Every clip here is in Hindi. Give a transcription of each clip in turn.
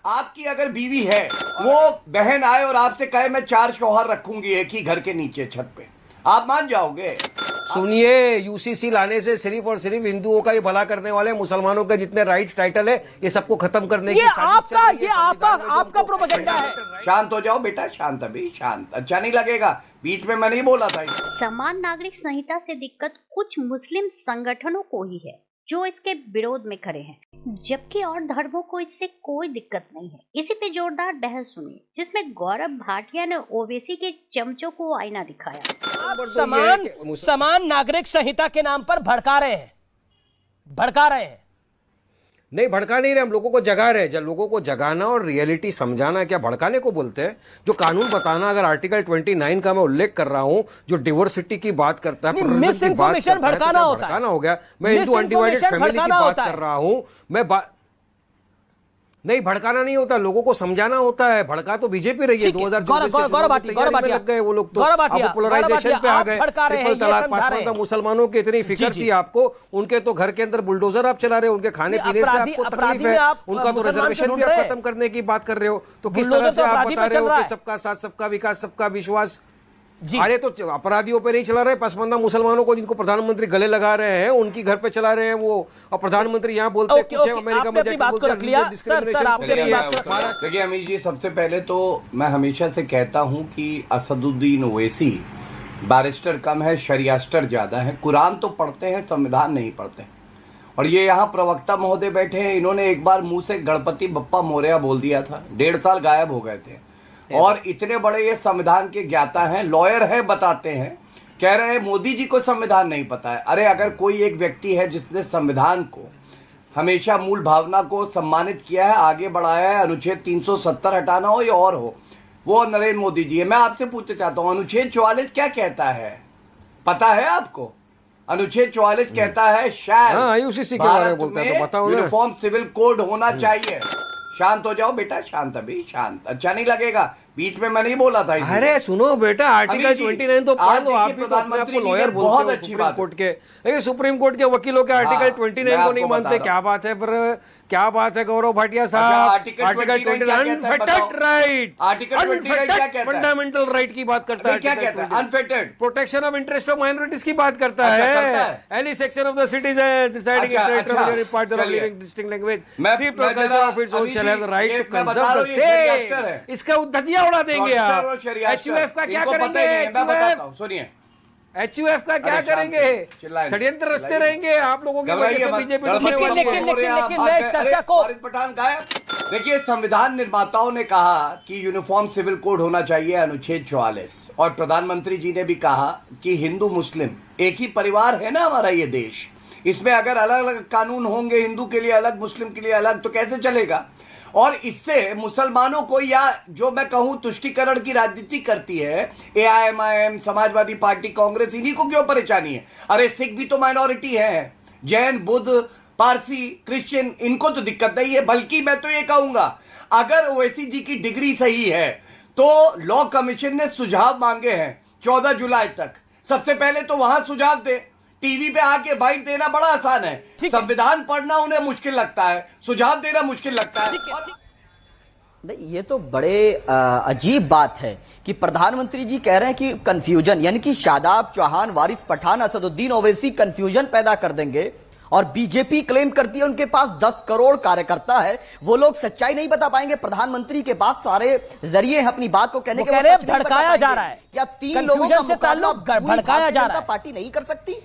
आपकी अगर बीवी है, वो बहन आए और आपसे कहे मैं 4 शौहर रखूंगी एक ही घर के नीचे छत पे, आप मान जाओगे? सुनिए, यूसीसी लाने से सिर्फ और सिर्फ हिंदुओं का ही भला करने वाले, मुसलमानों के जितने राइट्स टाइटल है ये सबको खत्म करने की आपका प्रोपेगेंडा है। शांत हो जाओ बेटा, शांत, अभी शांत। अच्छा नहीं लगेगा, बीच में मैं नहीं बोला था। समान नागरिक संहिता से दिक्कत कुछ मुस्लिम संगठनों को ही है जो इसके विरोध में खड़े हैं, जबकि और धर्मों को इससे कोई दिक्कत नहीं है। इसी पे जोरदार बहस सुनी जिसमें गौरव भाटिया ने ओवैसी के चमचों को आईना दिखाया। आप समान नागरिक संहिता के नाम पर भड़का रहे हैं। नहीं, भड़का नहीं रहे, हम लोगों को जगा रहे हैं। लोगों को जगाना और रियलिटी समझाना क्या भड़काने को बोलते हैं? जो कानून बताना, अगर आर्टिकल 29 का मैं उल्लेख कर रहा हूं जो डिवर्सिटी की बात करता है, मिस इन्फॉर्मेशन भड़काना होता है। हो गया। मैं हिंदू अनडिवाइडेड फैमिली की बात कर रहा हूं। नहीं, भड़काना नहीं होता, लोगों को समझाना होता है। भड़का तो बीजेपी रही है 2024 गौरव भाटिया लग गए वो लोग, तो पोलराइजेशन पे आ गए, ट्रिपल तलाक पास करना था। मुसलमानों की इतनी फिक्र थी आपको, उनके तो घर के अंदर बुलडोजर आप चला रहे हो, उनके खाने पीने से आपको तकलीफ है, उनका तो रिजर्वेशन भी आप खत्म करने की बात कर रहे हो। तो किस तरह से आप बता रहे हो कि सबका साथ, सबका विकास, सबका विश्वास? अरे तो अपराधियों पे नहीं चला रहे, पसमंदा मुसलमानों को जिनको प्रधानमंत्री गले लगा रहे हैं उनकी घर पे चला रहे हैं वो, और प्रधानमंत्री यहाँ बोलते हैं कुछ है, अमेरिका में जाके बोलते हैं। देखिए अमीर जी, सबसे पहले तो मैं हमेशा से कहता हूँ कि असदुद्दीन ओवैसी बैरिस्टर कम है, शरियास्टर ज्यादा है। कुरान तो पढ़ते हैं, संविधान नहीं पढ़ते। और ये यहाँ प्रवक्ता महोदय बैठे हैं, इन्होंने एक बार मुंह से गणपति बप्पा मोरया बोल दिया था, 1.5 साल गायब हो गए थे। और इतने बड़े ये संविधान के ज्ञाता हैं, लॉयर है, बताते हैं, कह रहे हैं मोदी जी को संविधान नहीं पता है। अरे अगर कोई एक व्यक्ति है जिसने संविधान को हमेशा मूल भावना को सम्मानित किया है, आगे बढ़ाया है, अनुच्छेद 370 हटाना हो या और हो, वो नरेंद्र मोदी जी है। मैं आपसे पूछना चाहता हूं, अनुच्छेद 44 क्या कहता है, पता है आपको? अनुच्छेद 44 कहता है शायद भारत में यूनिफॉर्म सिविल कोड होना चाहिए। शांत हो जाओ बेटा, शांत, अभी शांत। अच्छा नहीं लगेगा, बीच में मैं नहीं बोला था। अरे सुनो बेटा, आर्टिकल 29 तो पढ़ लो। आप प्रधानमंत्री लॉयर बहुत अच्छी बात कोर्ट के, लेकिन सुप्रीम कोर्ट के वकीलों के आर्टिकल 29 को नहीं मानते, क्या बात है? पर क्या बात है गौरव भाटिया साहब? Article 29 unfettered right, unfettered fundamental right की बात करता है। क्या कहता है? Unfettered protection of interest of minorities की बात करता है। Any section of the citizen deciding interest part of living distinct language of its own shall have the right to conserve the state. इसका उद्धतियां उड़ा देंगे आप। एचयूएफ का क्या करेंगे? मैं बताता हूं, सुनिए। एचयूएफ का क्या करेंगे? षड्यंत्र रचते रहेंगे आप लोगों की वजह से बीजेपी। पठान गायब। देखिए, संविधान निर्माताओं ने कहा कि यूनिफॉर्म सिविल कोड होना चाहिए, अनुच्छेद 44, और प्रधानमंत्री जी ने भी कहा कि हिंदू मुस्लिम एक ही परिवार है ना हमारा ये देश। इसमें अगर अलग अलग कानून होंगे, हिंदू के लिए अलग, मुस्लिम के लिए अलग, तो कैसे चलेगा? और इससे मुसलमानों को, या जो मैं कहूं तुष्टीकरण की राजनीति करती है एआईएमआईएम, समाजवादी पार्टी, कांग्रेस, इन्हीं को क्यों परेशानी है? अरे सिख भी तो माइनॉरिटी है, जैन, बुद्ध, पारसी, क्रिश्चियन, इनको तो दिक्कत नहीं है। बल्कि मैं तो ये कहूंगा, अगर ओवैसी जी की डिग्री सही है तो लॉ कमीशन ने सुझाव मांगे हैं 14 जुलाई तक, सबसे पहले तो वहां सुझाव दे। टीवी पे आके बाइट देना बड़ा आसान है, संविधान पढ़ना उन्हें मुश्किल लगता है, सुझाव देना मुश्किल लगता है। नहीं, ये तो बड़े अजीब बात है कि प्रधानमंत्री जी कह रहे हैं कि कंफ्यूजन, यानी कि शादाब चौहान, वारिस पठान, असदुद्दीन ओवैसी कंफ्यूजन पैदा कर देंगे। और बीजेपी क्लेम करती है उनके पास 10 करोड़ कार्यकर्ता है, वो लोग सच्चाई नहीं बता पाएंगे। प्रधानमंत्री के पास सारे जरिए हैं अपनी बात को कहने के। भड़काया जा रहा है या 3 लोगों का मुकाबला भड़काया जा रहा है, पार्टी नहीं कर सकती।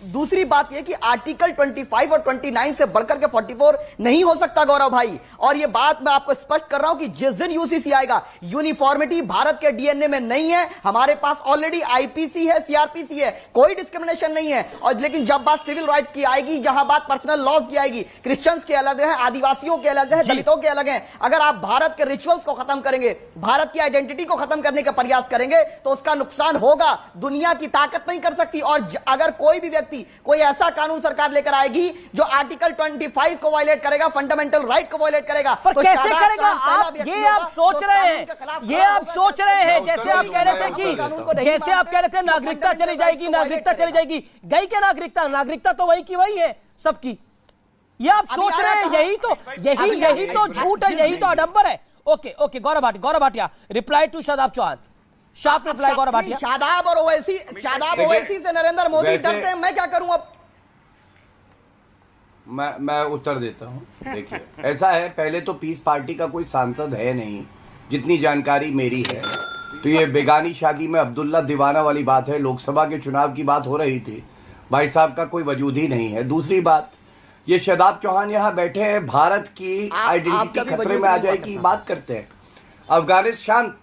दूसरी बात यह कि आर्टिकल 25 और 29 से बढ़कर के 44 नहीं हो सकता गौरव भाई। और यह बात मैं आपको स्पष्ट कर रहा हूं कि जिस दिन यूसीसी आएगा, यूनिफॉर्मिटी भारत के डीएनए में नहीं है। हमारे पास ऑलरेडी आईपीसी है, सीआरपीसी है, कोई डिस्क्रिमिनेशन नहीं है। और लेकिन जब बात सिविल राइट्स की आएगी, जहां बात पर्सनल लॉज की आएगी, क्रिश्चियंस के अलग है, आदिवासियों के अलग है, दलितों के अलग है। अगर आप भारत के रिचुअल्स को खत्म करेंगे, भारत की आइडेंटिटी को खत्म करने का प्रयास करेंगे, तो उसका नुकसान होगा। दुनिया की ताकत नहीं कर सकती। और अगर कोई भी व्यक्ति, कोई ऐसा कानून सरकार लेकर आएगी जो आर्टिकल 25 को वायलेट करेगा, फंडामेंटल राइट को वायलेट करेगा, पर तो कैसे करेगा? आप सोच रहे हैं, ये आप सोच रहे हैं, जैसे आप कह रहे थे कि, जैसे आप कह रहे थे नागरिकता चली जाएगी, नागरिकता चली जाएगी। गई क्या नागरिकता? नागरिकता तो वही की वही है सबकी। ये आप सोच रहे हैं, यही तो झूठ है, यही तो आडंबर है। Okay Gaurav Bhatia reply to Shadab Chauhan, sharp reply Gaurav Bhatia. Shadab और ओवैसी से नरेंद्र मोदी डरते हैं, मैं क्या करूं अब? मैं उत्तर देता हूं। देखिए ऐसा है, पहले तो पीस पार्टी का कोई सांसद है नहीं, जितनी जानकारी मेरी है। तो ये बेगानी शादी में अब्दुल्ला दीवाना वाली बात है, लोकसभा के चुनाव की बात हो रही थी, भाई साहब का कोई वजूद ही नहीं है। दूसरी बात, ये शादाब चौहान यहाँ बैठे हैं, भारत की आइडेंटिटी खतरे में आ जाएगी बात करते हैं। अफगानिस्तान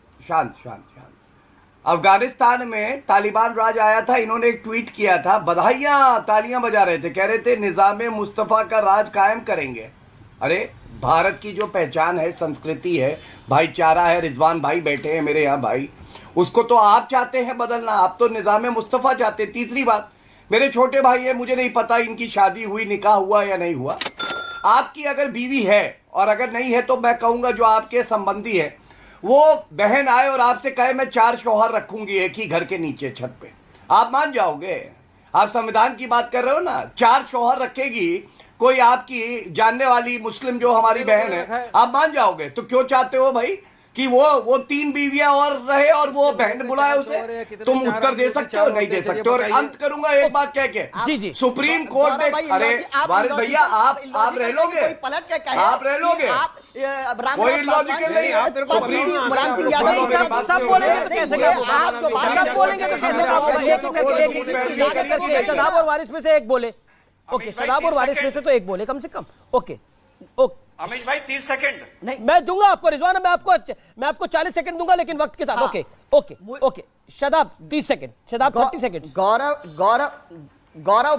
अफगानिस्तान में तालिबान राज आया था, इन्होंने एक ट्वीट किया था, बधाइयां तालियां बजा रहे थे, कह रहे थे निजामे मुस्तफा का राज कायम करेंगे। अरे भारत की जो पहचान है, संस्कृति है, भाईचारा है, रिजवान भाई बैठे हैं मेरे यहाँ भाई, उसको तो आप चाहते हैं बदलना, आप तो निजामे मुस्तफा चाहते हैं। तीसरी बात, मेरे छोटे भाई है, मुझे नहीं पता इनकी शादी हुई, निकाह हुआ या नहीं हुआ। आपकी अगर बीवी है और अगर नहीं है तो मैं कहूंगा जो आपके संबंधी है वो बहन आए और आपसे कहे मैं 4 शौहर रखूंगी एक ही घर के नीचे छत पे, आप मान जाओगे? आप संविधान की बात कर रहे हो ना, 4 शौहर रखेगी कोई आपकी जानने वाली मुस्लिम जो हमारी बहन है, आप मान जाओगे? तो क्यों चाहते हो भाई कि वो 3 बीवियां और रहे और वो बहन बुलाए उसे? तुम उत्तर दे सकते हो? नहीं दे सकते। और अंत करूंगा एक बात कह के, जी सुप्रीम कोर्ट में, अरे वारिस भैया आप रह लोगे, आप रह लोगे, कोई लॉजिकल नहीं। सब बोलेंगे तो कैसे शदाब और वारिस में से एक बोले। ओके, शदाब और वारिस में से तो एक बोले कम से कम। ओके अमीश भाई 30 सेकंड नहीं मैं दूंगा आपको, रिजवान मैं आपको 40 सेकंड दूंगा, लेकिन वक्त के साथ। Okay Shadab 30 second, Shadab 30 second. Gaurav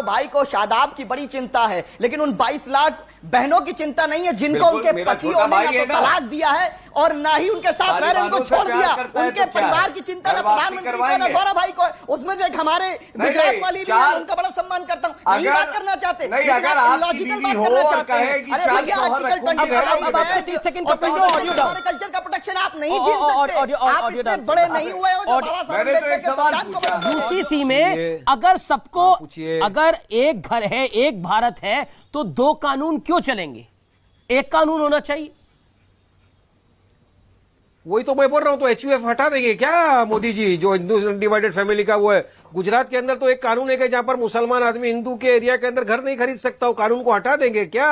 भाई को शादाब की बड़ी चिंता है, लेकिन उन 22 लाख बहनों की चिंता नहीं है जिनको उनके पतियों ने तलाक दिया है और ना ही उनके साथ रह रहे, उनको छोड़ दिया। उनके परिवार की चिंता ना प्रधानमंत्री को ना गौरव भाई को। उसमें से एक हमारे गुजरात वाली भी है, उनका बड़ा सम्मान करता हूँ, नहीं बात करना चाहते। नहीं, अगर आपकी बीवी हो और कहे कि 4 शौहर रखूंगी, अब आपके 30 सेकंड का ऑडियो डाउन, कल्चर का प्रोटेक्शन आप नहीं झेल सकते, आप इतने बड़े नहीं हुए हो जो बाबा साहब मैंने तो एक सवाल पूछा, यूसीसी में अगर सबको, अगर एक घर है, एक भारत है, तो 2 कानून क्यों चलेंगे? एक कानून होना चाहिए। वही तो मैं बोल रहा हूं, तो HUF हटा देंगे क्या मोदी जी? जो हिंदू डिवाइडेड फैमिली का वो है, गुजरात के अंदर तो एक कानून है कि जहां पर मुसलमान आदमी हिंदू के एरिया के अंदर घर नहीं खरीद सकता, वो कानून को हटा देंगे क्या?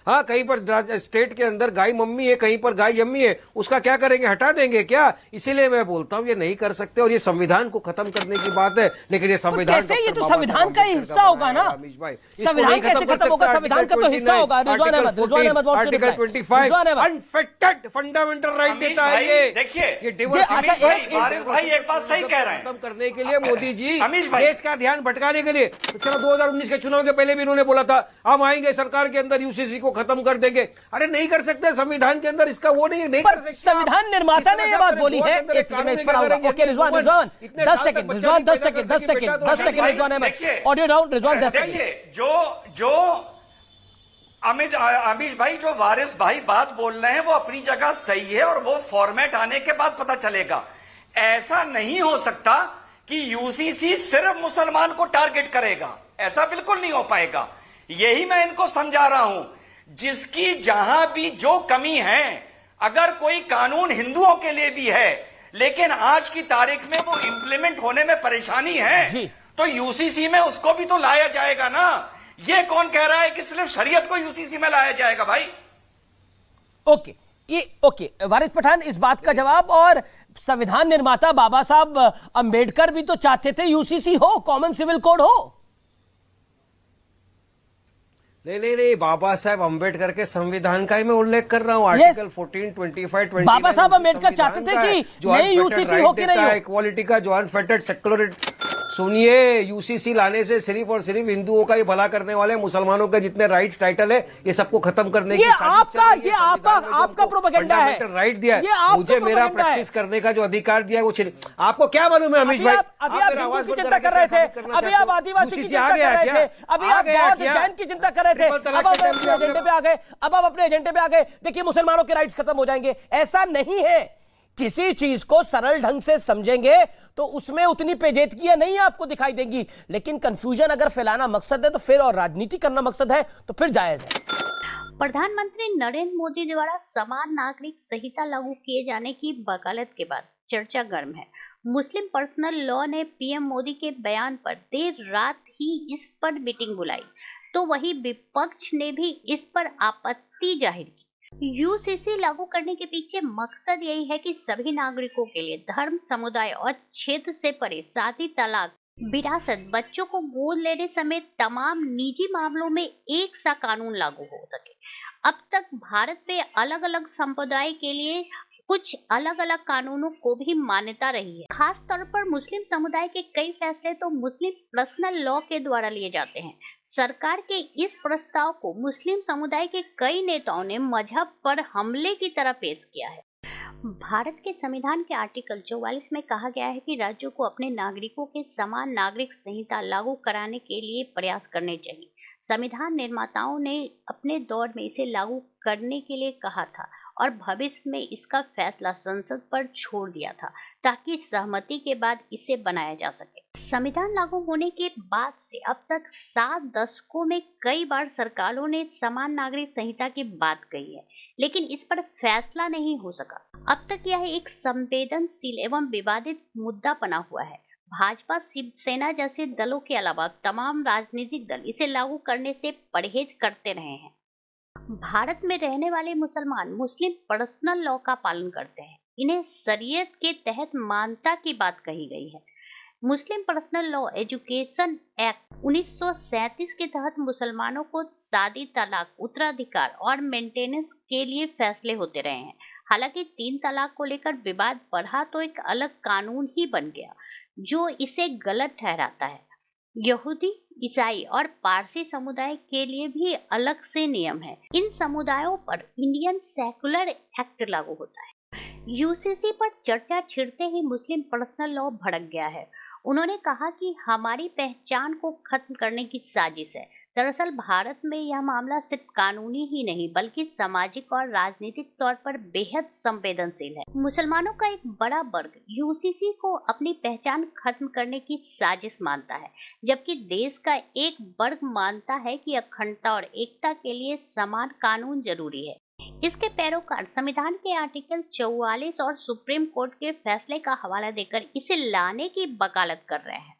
हाँ, कहीं पर स्टेट के अंदर गाय मम्मी है, कहीं पर गाय यम्मी है, उसका क्या करेंगे? हटा देंगे क्या? इसीलिए मैं बोलता हूँ ये नहीं कर सकते, और ये संविधान को खत्म करने की बात है। लेकिन ये संविधान, ये तो संविधान का ही हिस्सा होगा ना अमीश भाई, संविधान कैसे खत्म होगा? संविधान का तो हिस्सा होगा। Rizwan Ahmed article 25 unfettered fundamental right देता है। देखिए वारिस भाई एक बात सही कह रहे हैं, खत्म करने के लिए मोदी जी अमीश भाई देश का ध्यान भटकाने के लिए। तो चलो 2019 के चुनाव के पहले भी इन्होंने बोला था हम आएंगे सरकार के अंदर, यूसीसी को खत्म कर देंगे। अरे नहीं कर सकते, संविधान के अंदर इसका वो नहीं कर सकते। संविधान निर्माता ने ये बात बोली है। Okay Rizwan 10 second, Rizwan 10 second, Rizwan Ahmed audio down, Rizwan 10 second. देखिए जो अमीश भाई जो वारिस भाई बात बोल रहे हैं वो अपनी जगह सही है, और वो फॉर्मेट आने के बाद पता चलेगा। ऐसा नहीं हो सकता कि यूसीसी सिर्फ मुसलमान को टारगेट करेगा, ऐसा बिल्कुल नहीं हो पाएगा। यही मैं इनको समझा रहा हूं, जिसकी जहां भी जो कमी है, अगर कोई कानून हिंदुओं के लिए भी है लेकिन आज की तारीख में वो इंप्लीमेंट होने में परेशानी है, तो यूसीसी में उसको भी तो लाया जाएगा ना। ये कौन कह रहा है कि सिर्फ शरीयत को यूसीसी में लाया जाएगा भाई? ओके वारिस पठान इस बात का जवाब। और संविधान निर्माता बाबा साहब अंबेडकर भी तो चाहते थे यूसीसी हो, कॉमन सिविल कोड हो। नहीं, बाबा साहब अंबेडकर के संविधान का ही मैं उल्लेख कर रहा हूँ। आर्टिकल 14, 25, 29 बाबा साहब अंबेडकर चाहते थे कि नहीं यूसीसी हो कि नहीं हो, इक्वालिटी का, जो अनफेटेड सेक्युलर। सुनिए, यूसीसी लाने से सिर्फ और सिर्फ हिंदुओं का ही भला करने वाले, मुसलमानों के जितने राइट्स टाइटल है ये सबको खत्म करने की आपका प्रोपेगेंडा है। राइट दिया है मुझे, मेरा प्रैक्टिस करने का जो अधिकार दिया है वो आपको क्या मालूम है अमीश भाई? अभी आप हिंदू की चिंता कर रहे थे, अभी आप आदिवासी की चिंता कर रहे थे, अभी आप बौद्ध जैन की चिंता कर रहे थे, अब आप अपने एजेंडे पे आ गए, देखिए मुसलमानों के राइट्स खत्म हो जाएंगे। ऐसा नहीं है, किसी चीज को सरल ढंग से समझेंगे तो उसमें उतनी पेचीदगियां नहीं आपको दिखाई देंगी, लेकिन कंफ्यूजन अगर फैलाना मकसद है तो फिर, और राजनीति करना मकसद है तो फिर जायज है। प्रधानमंत्री नरेंद्र मोदी द्वारा समान नागरिक संहिता लागू किए जाने की वकालत के बाद चर्चा गर्म है। मुस्लिम पर्सनल लॉ ने पीएम मोदी के बयान पर देर रात ही इस पर मीटिंग बुलाई, तो वही विपक्ष ने भी इस पर आपत्ति जाहिर की। यूसीसी लागू करने के पीछे मकसद यही है कि सभी नागरिकों के लिए धर्म, समुदाय और क्षेत्र से परे शादी, तलाक, विरासत, बच्चों को गोद लेने समेत तमाम निजी मामलों में एक सा कानून लागू हो सके। अब तक भारत में अलग अलग समुदाय के लिए कुछ अलग अलग कानूनों को भी मान्यता रही है। खास तौर पर मुस्लिम समुदाय के कई फैसले तो मुस्लिम पर्सनल लॉ के द्वारा लिए जाते हैं। सरकार के इस प्रस्ताव को मुस्लिम समुदाय के कई नेताओं ने मजहब पर हमले की तरह पेश किया है। भारत के संविधान के आर्टिकल 44 में कहा गया है कि राज्यों को अपने नागरिकों के समान नागरिक संहिता लागू कराने के लिए प्रयास करने चाहिए। संविधान निर्माताओं ने अपने दौर में इसे लागू करने के लिए कहा था और भविष्य में इसका फैसला संसद पर छोड़ दिया था ताकि सहमति के बाद इसे बनाया जा सके। संविधान लागू होने के बाद से अब तक 7 दशकों में कई बार सरकारों ने समान नागरिक संहिता की बात कही है, लेकिन इस पर फैसला नहीं हो सका। अब तक यह एक संवेदनशील एवं विवादित मुद्दा बना हुआ है। भाजपा, शिवसेना जैसे दलों के अलावा तमाम राजनीतिक दल इसे लागू करने से परहेज करते रहे हैं। भारत में रहने वाले मुसलमान मुस्लिम पर्सनल लॉ का पालन करते हैं। इन्हें शरीयत के तहत मान्यता की बात कही गई है। मुस्लिम पर्सनल लॉ एजुकेशन एक्ट 1937 के तहत मुसलमानों को शादी, तलाक, उत्तराधिकार और मेंटेनेंस के लिए फैसले होते रहे हैं। हालांकि 3 तलाक को लेकर विवाद बढ़ा तो एक अलग कानून ही बन गया जो इसे गलत ठहराता है। यहूदी, ईसाई और पारसी समुदाय के लिए भी अलग से नियम है। इन समुदायों पर इंडियन सेकुलर एक्ट लागू होता है। यूसीसी पर चर्चा छिड़ते ही मुस्लिम पर्सनल लॉ भड़क गया है। उन्होंने कहा कि हमारी पहचान को खत्म करने की साजिश है। दरअसल भारत में यह मामला सिर्फ कानूनी ही नहीं बल्कि सामाजिक और राजनीतिक तौर पर बेहद संवेदनशील है। मुसलमानों का एक बड़ा वर्ग यूसीसी को अपनी पहचान खत्म करने की साजिश मानता है, जबकि देश का एक वर्ग मानता है कि अखंडता और एकता के लिए समान कानून जरूरी है। इसके पैरोकार संविधान के आर्टिकल 44 और सुप्रीम कोर्ट के फैसले का हवाला देकर इसे लाने की वकालत कर रहे हैं।